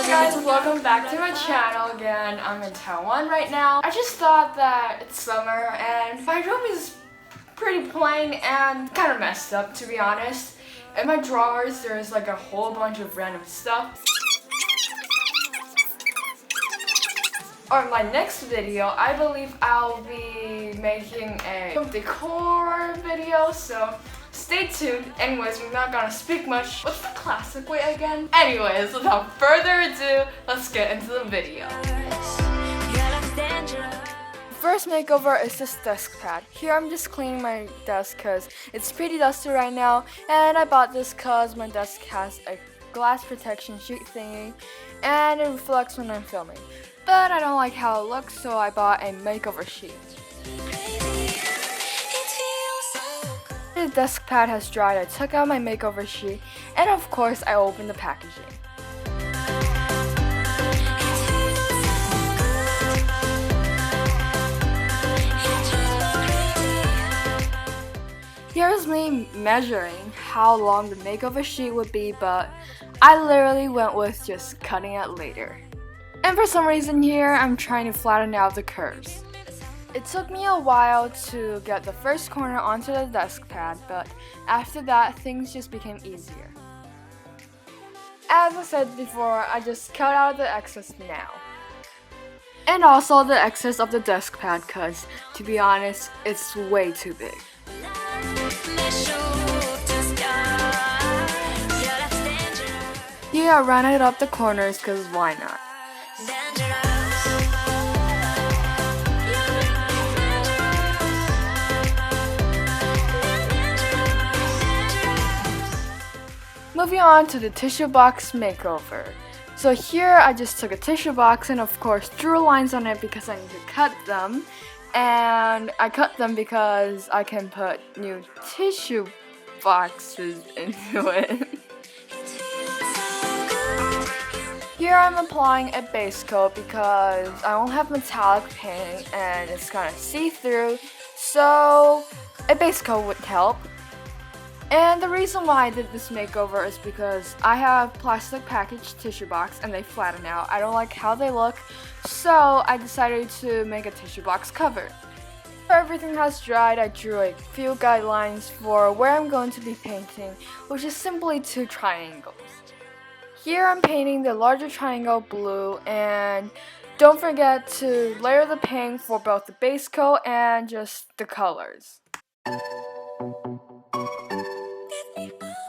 guys, welcome back to my channel again. I'm in Taiwan right now. I just thought that it's summer and my room is pretty plain and kind of messed up, to be honest. In my drawers there's like a whole bunch of random stuff. On my next video, I believe I'll be making a home decor video, so stay tuned. Anyways, we're not gonna speak much. What's the classic way again? Anyways, without further ado, let's get into the video. First makeover is this desk pad. Here I'm just cleaning my desk because it's pretty dusty right now, and I bought this because my desk has a glass protection sheet thingy and it reflects when I'm filming. But I don't like how it looks, so I bought a makeover sheet. The desk pad has dried. I took out my makeover sheet, and of course I opened the packaging. Here's me measuring how long the makeover sheet would be, but I literally went with just cutting it later. And for some reason here, I'm trying to flatten out the curves. It took me a while to get the first corner onto the desk pad, but after that, things just became easier. As I said before, I just cut out the excess now. And also the excess of the desk pad, cause to be honest, it's way too big. Here I rounded up the corners, cause why not? Moving on to the tissue box makeover. So here I just took a tissue box and of course drew lines on it because I need to cut them. And I cut them because I can put new tissue boxes into it. Here I'm applying a base coat because I don't have metallic paint and it's kind of see-through, so a base coat would help. And the reason why I did this makeover is because I have plastic packaged tissue box and they flatten out. I don't like how they look, so I decided to make a tissue box cover. After everything has dried, I drew a few guidelines for where I'm going to be painting, which is simply 2 triangles. Here I'm painting the larger triangle blue, and don't forget to layer the paint for both the base coat and just the colors.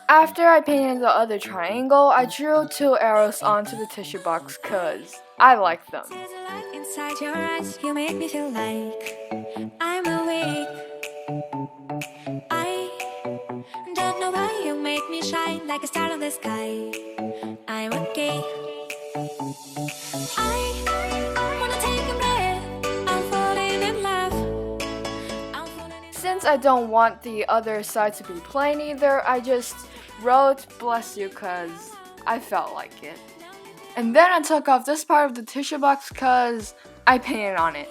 After I painted the other triangle, I drew 2 arrows onto the tissue box cause I like them. Inside your eyes, you make me feel like I'm awake. I don't know why you make me shine like a star in the sky. I'm okay. I wanna take a breath. I'm falling in love. Since I don't want the other side to be plain either, I just wrote bless you cause I felt like it. And then I took off this part of the tissue box cause I painted on it.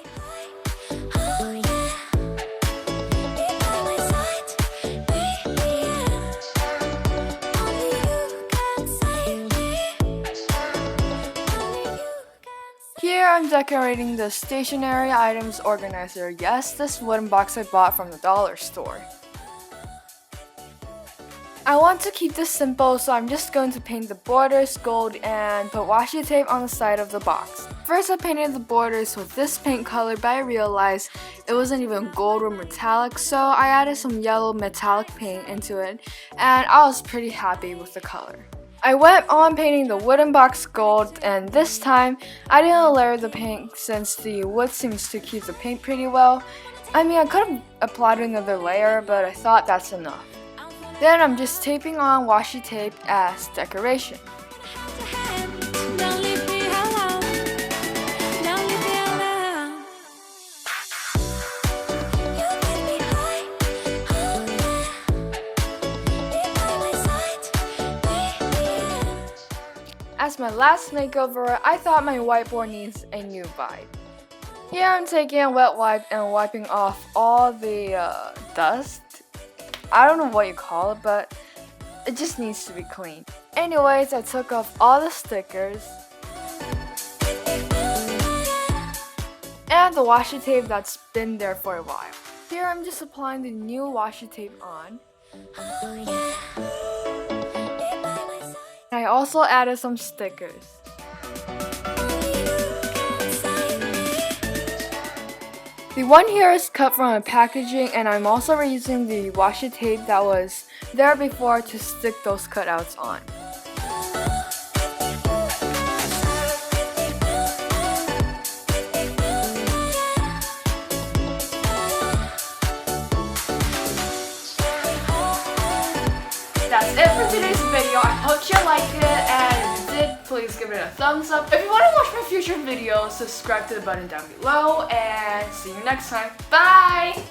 Here I'm decorating the stationery items organizer. Yes, this wooden box I bought from the dollar store. I want to keep this simple, so I'm just going to paint the borders gold and put washi tape on the side of the box. First I painted the borders with this paint color, but I realized it wasn't even gold or metallic, so I added some yellow metallic paint into it, and I was pretty happy with the color. I went on painting the wooden box gold, and this time I didn't layer the paint since the wood seems to keep the paint pretty well. I mean, I could have applied another layer, but I thought that's enough. Then I'm just taping on washi tape as decoration. As my last makeover, I thought my whiteboard needs a new vibe. Here I'm taking a wet wipe and wiping off all the dust. I don't know what you call it, but it just needs to be clean. Anyways, I took off all the stickers. and the washi tape that's been there for a while. Here I'm just applying the new washi tape on. I also added some stickers. The one here is cut from a packaging, and I'm also reusing the washi tape that was there before to stick those cutouts on. That's it for today's video. I hope you liked it, and if you did, please give it a thumbs up. If you want to watch my future videos, subscribe to the button down below, and see you next time. Bye!